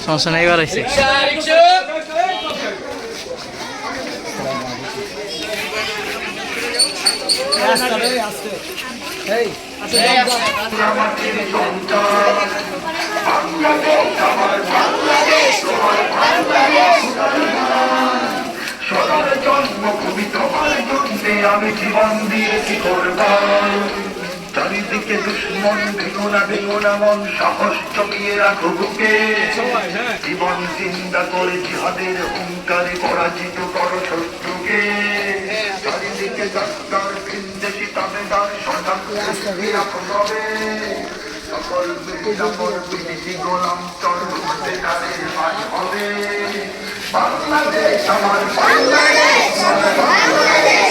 সমস্যা নাই, এবার হয়েছে। জন্মভূমি তোমার জন্যে আমি জীবন দিয়েছি কোরবান। চারিদিকে দুশ্মন, ভেঙো না মন, সাহস জমিয়ে রাখো বুকে। জীবন চিন্তা করে জিহাদের হুঙ্কারে পরাজিত করো শত্রুকে। চারিদিকে ডাক্তার ভিনদেশি তাবেদার সদা রাখো রবে। সকল মির্জাপুর বিদেশি গোলাম চর ঘুরতে তাদের মাঝ হবে। বাংলাদেশ আমার বাংলাদেশ, বাংলাদেশ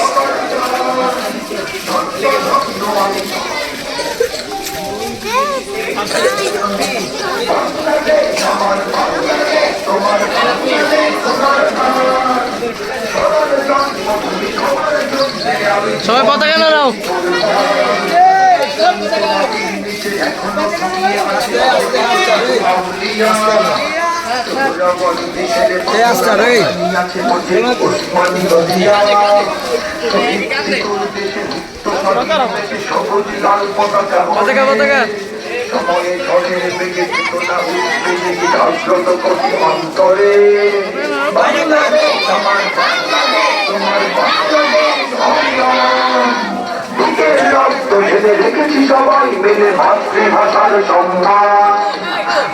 আমার বাংলাদেশ, তোমার বাংলাদেশ তোমার জন্মভূমি তোমার জন্যে আমি সবাই পতাকা নাও। এখনো ঘুমিয়ে আছে আউলিয়া। সবুজ লাল পতাকা সময়ে ঝড়ের বেগে চেতনা উদ্বেগে জাগ্রত করি অন্তরে। বাংলাদেশ আমার বাংলাদেশ, তোমার বাংলাদেশ অবিরাম। বুকের রক্ত ঢেলে রেখেছি সবাই মিলে মাতৃভাষার সম্মান।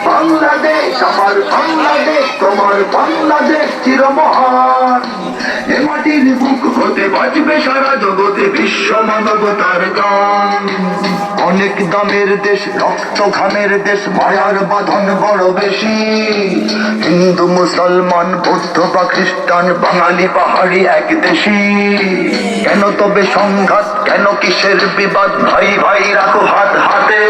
বাংলাদেশ আমার বাংলাদেশ, তোমার বাংলাদেশ চিরমহান। এ মাটির বুক হতে বাজবে সারা জগতে বিশ্ব মানবতার গান। অনেক দামের দেশ, রক্ত ঘামের দেশ, মায়ার বাঁধন বড় বেশি। হিন্দু মুসলমান বৌদ্ধ বা খ্রিস্টান, বাঙালি পাহাড়ি এক দেশি। কেন তবে সংঘাত, কেন কিসের বিবাদ, ভাই ভাই রাখো হাত হাতে।